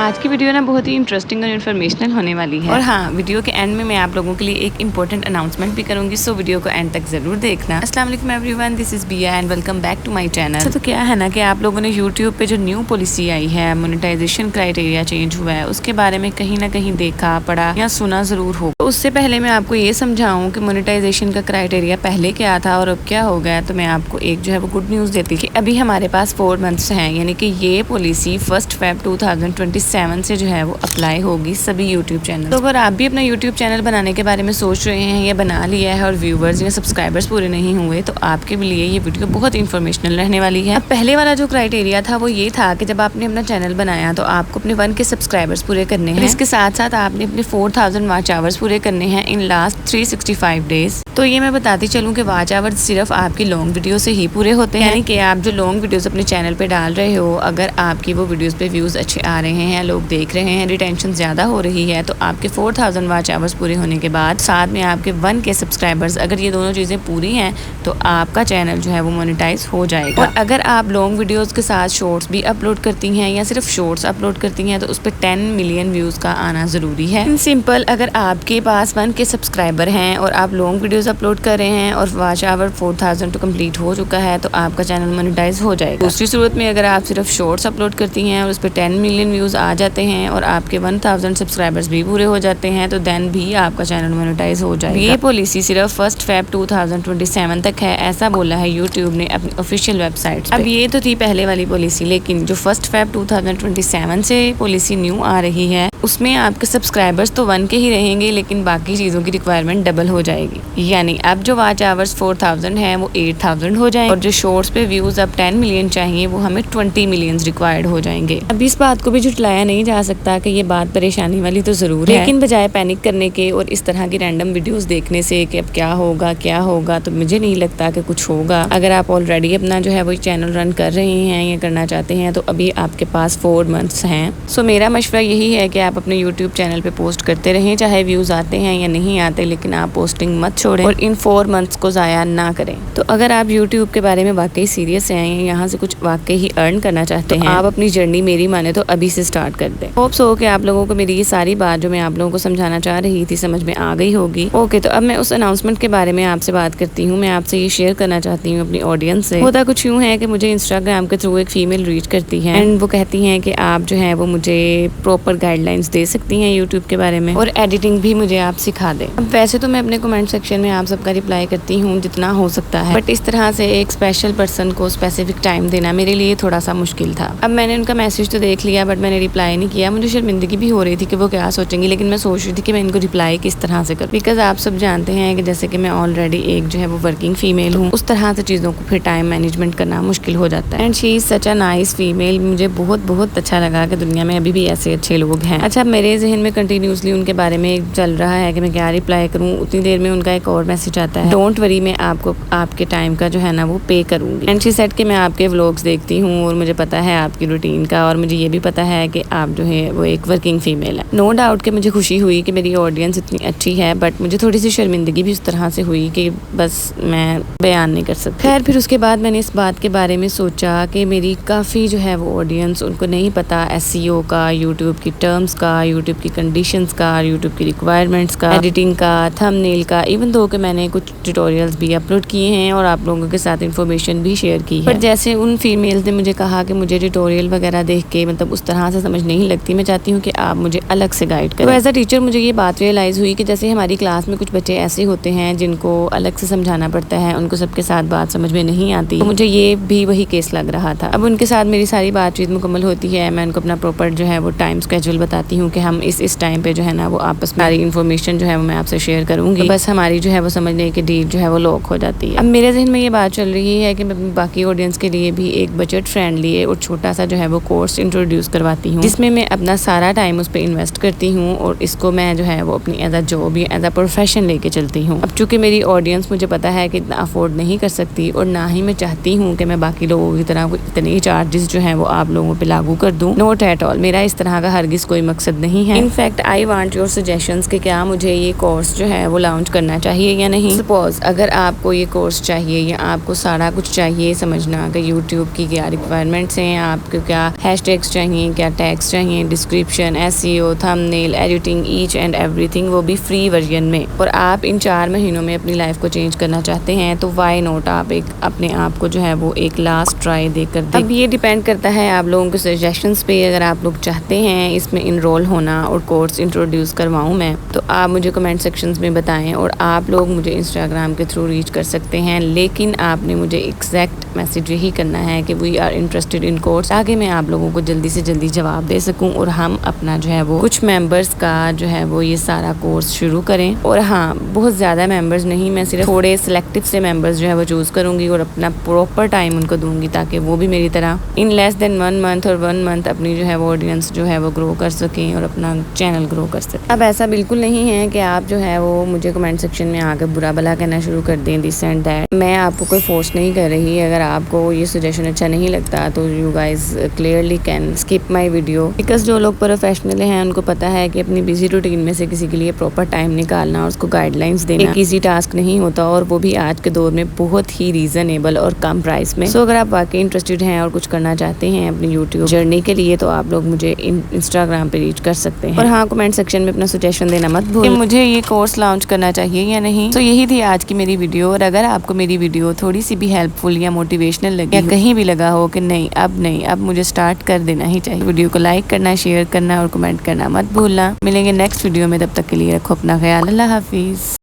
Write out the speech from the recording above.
آج کی ویڈیو نا بہت ہی انٹرسٹنگ اور انفارمیشنل ہونے والی ہے، اور ہاں ویڈیو کے اینڈ میں آپ لوگوں کے لیے ایک امپورٹنٹ اناؤنسمنٹ بھی کروں گی، سو ویڈیو کو اینڈ تک ضرور دیکھنا۔ السلام علیکم ایوری ون، دس از بیا and welcome back to my channel. تو کیا ہے نا کہ آپ لوگوں نے یوٹیوب پہ جو نیو پالیسی آئی ہے، مونیٹائزیشن کرائٹیریا چینج ہوا ہے، اس کے بارے میں کہیں نہ کہیں دیکھا پڑھا یا سنا ضرور ہو۔ اس سے پہلے میں آپ کو یہ سمجھاؤں کہ مونیٹائزیشن کا کرائٹیریا پہلے کیا تھا اور اب کیا ہو گیا، تو میں آپ کو ایک جو ہے وہ گڈ نیوز دیتی کہ ابھی ہمارے پاس 4 منتھس ہیں، یعنی کہ یہ پالیسی 1 فیب 2027 سے جو ہے وہ اپلائی ہوگی سبھی یوٹیوب چینل۔ تو اگر آپ بھی اپنا یوٹیوب چینل بنانے کے بارے میں سوچ رہے ہیں یا بنا لیا ہے اور ویورز یا سبسکرائبرز پورے نہیں ہوئے، تو آپ کے لیے یہ ویڈیو بہت انفارمیشنل رہنے والی ہے۔ اب پہلے والا جو کرائٹیریا تھا وہ یہ تھا کہ جب آپ نے اپنا چینل بنایا تو آپ کو اپنے 1 کے سبسکرائبرز پورے کرنے ہیں، اس کے ساتھ ساتھ آپ نے اپنے 4000 واچ آورز پورے کرنے ہیں ان لاسٹ 365 ڈیز۔ تو یہ میں بتاتی چلوں کہ واچ آورز صرف آپ کی لانگ ویڈیو سے ہی پورے ہوتے ہیں، یعنی کہ آپ جو لانگ ویڈیوز اپنے چینل پہ ڈال رہے ہو، اگر آپ کی وہ ویڈیوز پہ ویوز اچھے آ رہے ہیں، لوگ دیکھ رہے ہیں، ریٹینشن زیادہ ہو رہی ہے، تو آپ کے 4000 واچ آورز پورے ہونے کے بعد ساتھ میں آپ کے 1 کے سبسکرائبرز، اگر یہ دونوں چیزیں پوری ہیں تو آپ کا چینل جو ہے وہ مونیٹائز ہو جائے گا۔ اور اگر آپ لانگ ویڈیوز کے ساتھ شارٹس بھی اپلوڈ کرتی ہیں یا صرف شارٹس اپلوڈ کرتی ہیں تو اس پہ 10 ملین ویوز کا آنا ضروری ہے۔ سمپل، اگر آپ کے پاس 1 کے سبسکرائبر ہیں اور آپ لانگ ویڈیوز اپلوڈ کر رہے ہیں اور واچ آور 4000 تو کمپلیٹ ہو چکا ہے تو آپ کا چینل مونیٹائز ہو جائے گا۔ دوسری صورت میں اگر آپ صرف شارٹس اپلوڈ کرتی ہیں اور اس پہ 10 ملین ویوز آ جاتے ہیں اور آپ کے 1000 سبسکرائبرز بھی پورے ہو جاتے ہیں تو دین بھی آپ کا چینل مونیٹائز ہو جائے گا۔ یہ پالیسی صرف 1 فیب 2027 تک ہے، ایسا بولا ہے یوٹیوب نے اپنی آفیشیل ویب سائٹ۔ اب یہ تو تھی پہلے والی پالیسی، لیکن جو 1 فیب 2027 سے پالیسی نیو آ رہی ہے اس میں آپ کے سبسکرائبرز تو 1 کے ہی رہیں گے، لیکن باقی چیزوں کی ریکوائرمنٹ ڈبل ہو جائے گی، یعنی اب جو واچ آورز 4000 ہیں وہ 8000 ہو جائیں، اور جو شارٹس پہ ویوز اب 10 ملین چاہیے وہ ہمیں 20 ملینز ریکوائرڈ ہو جائیں گے۔ اب اس بات کو بھی جھٹلایا نہیں جا سکتا کہ یہ بات پریشانی والی تو ضرور ہے، لیکن بجائے پینک کرنے کے اور اس طرح کی رینڈم ویڈیوز دیکھنے سے کہ اب کیا ہوگا تو مجھے نہیں لگتا کہ کچھ ہوگا۔ اگر آپ آلریڈی اپنا جو ہے وہ چینل رن کر رہے ہیں یا کرنا چاہتے ہیں تو ابھی آپ کے پاس 4 منتھس ہیں۔ سو میرا مشورہ یہی ہے کہ آپ اپنے یوٹیوب چینل پہ پوسٹ کرتے رہیں، چاہے ویوز آتے ہیں یا نہیں آتے، لیکن آپ پوسٹنگ مت چھوڑیں اور ان 4 منتھس کو ضائع نہ کریں۔ تو اگر آپ یوٹیوب کے بارے میں واقعی سیریس ہیں یا یہاں سے کچھ واقعی ہی ارن کرنا چاہتے ہیں، آپ اپنی جرنی میری مانے تو ابھی سے سٹارٹ کر دیں۔ ہوپس ہو کہ آپ لوگوں کو میری یہ ساری بات جو میں آپ لوگوں کو سمجھانا چاہ رہی تھی سمجھ میں آ گئی ہوگی۔ اوکے، تو اب میں اس اناؤنسمنٹ کے بارے میں آپ سے بات کرتی ہوں، میں آپ سے یہ شیئر کرنا چاہتی ہوں اپنی آڈینس سے۔ ہوتا کچھ یوں ہے کہ مجھے انسٹاگرام کے تھرو ایک فیمیل ریچ کرتی ہے اینڈ وہ کہتی ہیں کہ آپ جو ہے وہ مجھے پراپر گائیڈ لائنس دے سکتی ہیں یوٹیوب کے بارے میں، اور ایڈیٹنگ بھی مجھے آپ سکھا دیں۔ اب ویسے تو میں اپنے کمنٹ سیکشن میں آپ سب کا رپلائی کرتی ہوں جتنا ہو سکتا ہے، بٹ اس طرح سے ایک اسپیشل پرسن کو اسپیسیفک ٹائم دینا میرے لیے تھوڑا سا مشکل تھا۔ اب میں نے ان کا میسج تو دیکھ لیا بٹ میں نے رپلائی نہیں کیا، مجھے شرمندگی بھی ہو رہی تھی کہ وہ کیا سوچیں گی، لیکن میں سوچ رہی تھی کہ میں ان کو رپلائی کس طرح سے کروں، بیکاز آپ سب جانتے ہیں کہ جیسے کہ میں آلریڈی ایک جو ہے وہ ورکنگ فیمیل ہوں، اس طرح سے چیزوں کو پھر ٹائم مینجمنٹ کرنا مشکل ہو جاتا ہے۔ And she is such a nice female, مجھے بہت اچھا لگا کہ دنیا میں ابھی بھی ایسے اچھے لوگ ہیں۔ اچھا، میرے ذہن میں کنٹینیوسلی ان کے بارے میں چل رہا ہے کہ میں کیا رپلائی کروں، اتنی دیر میں ان کا ایک اور میسج آتا ہے، ڈونٹ وری، میں آپ کو آپ کے ٹائم کا جو ہے نا وہ پے کروں گی۔ اینڈ شی سیڈ کہ میں آپ کے ولاگس دیکھتی ہوں اور مجھے پتا ہے آپ کی روٹین کا، اور مجھے یہ بھی پتا ہے کہ آپ جو ہے وہ ایک ورکنگ فیمیل ہے۔ نو ڈاؤٹ کہ مجھے خوشی ہوئی کہ میری آڈینس اتنی اچھی ہے، بٹ مجھے تھوڑی سی شرمندگی بھی اس طرح سے ہوئی کہ بس میں بیان نہیں کر سکتی۔ خیر، پھر اس کے بعد میں نے اس بات کے بارے میں سوچا کہ میری کافی جو ہے وہ آڈینس، ان کو نہیں پتا SEO کا، یوٹیوب کی ٹرمز کا، یوٹیوب کی کنڈیشنز کا، یوٹیوب کی ریکوائرمنٹس کا، ایڈیٹنگ کا، تھم نیل کا، ایون دو کہ میں نے کچھ ٹیوٹوریلز بھی اپلوڈ کیے ہیں اور آپ لوگوں کے ساتھ انفارمیشن بھی شیئر کی ہے، پر جیسے ان فیمیلز نے مجھے کہا کہ مجھے ٹیوٹوریل وغیرہ دیکھ کے مطلب اس طرح سے سمجھ نہیں لگتی، میں چاہتی ہوں کہ آپ مجھے الگ سے گائیڈ کریں۔ تو ایز اے ٹیچر مجھے یہ بات ریئلائز ہوئی کہ جیسے ہماری کلاس میں کچھ بچے ایسے ہوتے ہیں جن کو الگ سے سمجھانا پڑتا ہے، ان کو سب کے ساتھ بات سمجھ میں نہیں آتی، تو مجھے یہ بھی وہی کیس لگ رہا تھا۔ اب ان کے ساتھ میری ساری بات چیت مکمل ہوتی ہے، میں ان کو اپنا پراپر جو ہے وہ ٹائم اسکیجول بتاتی ہوں کہ ہم اس ٹائم پہ جو ہے نا وہ آپس میں ساری انفارمیشن جو ہے وہ میں آپ سے شیئر کروں گی، بس ہماری جو ہے وہ سمجھنے کی ڈیل جو ہے وہ لاک ہو جاتی ہے۔ اب میرے ذہن میں یہ بات چل رہی ہے کہ میں باقی آڈینس کے لیے بھی ایک بجٹ فرینڈلی اور چھوٹا سا جو ہے وہ کورس انٹروڈیوس کرواتی ہوں، جس میں میں اپنا سارا ٹائم اس پہ انویسٹ کرتی ہوں اور اس کو میں جو ہے وہ اپنی ایز اے جاب یا ایز اے پروفیشن لے کے چلتی ہوں۔ اب چونکہ میری آڈینس مجھے پتا ہے کہ اتنا افورڈ نہیں کر سکتی، اور نہ ہی میں چاہتی ہوں کہ میں باقی لوگوں کی طرح اتنے چارجز جو ہیں وہ آپ لوگوں پہ لاگو کر دوں، نوٹ ایٹ آل، میرا اس طرح کا ہرگز کوئی مقصد نہیں ہے. In fact I want your suggestions کہ کیا مجھے یہ کورس جو ہے وہ لانچ کرنا چاہیے یا نہیں. سپوز اگر آپ کو یہ کورس چاہیے یا آپ کو سارا کچھ چاہیے سمجھنا کہ یوٹیوب کی کیا ریکوائرمنٹس ہیں, آپ کو کیا ہیش ٹیگس چاہیے, کیا ٹیگس چاہیے, description, SEO, thumbnail, editing, each and everything, وہ بھی فری ورژن میں, اور آپ ان 4 مہینوں میں اپنی لائف کو چینج کرنا چاہتے ہیں تو وائی نوٹ آپ اپنے آپ کو جو ہے وہ ایک لاسٹ ٹرائی دے کر دیں. اب یہ ڈیپینڈ کرتا ہے آپ لوگوں کے سجیشنس پہ. اگر آپ لوگ چاہتے ہیں اس میں انرول ہونا اور کورس انٹروڈیوس کرواؤں میں تو آپ مجھے کمنٹ سیکشنز میں بتائیں, اور آپ لوگ مجھے انسٹاگرام کے تھرو ریچ کر سکتے ہیں. لیکن آپ نے مجھے ایگزیکٹ میسج یہی کرنا ہے کہ we are interested in course, تاکہ میں آپ لوگوں کو جلدی سے جلدی جواب دے سکوں اور ہم اپنا جو ہے وہ کچھ ممبرس کا جو ہے وہ یہ سارا کورس شروع کریں. اور ہاں, بہت زیادہ ممبرز نہیں, میں صرف تھوڑے سلیکٹیو سے ممبرز جو ہے وہ چوز کروں گی اور اپنا پراپر ٹائم ان کو دوں گی تاکہ وہ بھی میری طرح ان لیس دین 1 منتھ اور 1 منتھ اپنی جو ہے وہ آڈینس جو ہے وہ گرو کر سکیں اور اپنا چینل گرو کر سکیں. اب ایسا بالکل نہیں ہے کہ آپ جو ہے وہ مجھے کمنٹ سیکشن میں آ کر برا بھلا کہنا شروع کر دیں دس اینڈ دیٹ. میں آپ کو کوئی فورس نہیں کر رہی. اگر آپ کو یہ سجیشن اچھا نہیں لگتا تو you guys clearly can skip my video, because جو لوگ پروفیشنل ہیں ان کو پتا ہے کہ اپنی بزی روٹین میں سے کسی کے لیے پراپر ٹائم نکالنا اور اس کو گائیڈ لائنس دینا ایک ایزی ٹاسک نہیں ہوتا, اور وہ بھی آج کے دور میں بہت ہی ریزنیبل اور کم پرائس میں. سو اگر آپ واقعی انٹرسٹڈ ہیں اور کچھ کرنا چاہتے ہیں اپنی یوٹیوب جرنی کے لیے تو آپ لوگ مجھے انسٹاگرام پہ ریچ کر سکتے ہیں. اور ہاں, کمنٹ سیکشن میں اپنا سجیشن دینا مت بھولیں کہ مجھے یہ کورس لانچ کرنا چاہیے یا نہیں. تو یہی تھی آج کی میری ویڈیو, اور اگر آپ کو میری ویڈیو تھوڑی سی بھی ہیلپ فل یا موٹیویشنل لگی یا کہیں بھی لگا ہو کہ نہیں اب مجھے سٹارٹ کر دینا ہی چاہیے, ویڈیو کو لائک کرنا, شیئر کرنا اور کمنٹ کرنا مت بھولنا. ملیں گے نیکسٹ ویڈیو میں, تب تک کے لیے رکھو اپنا خیال. اللہ حافظ.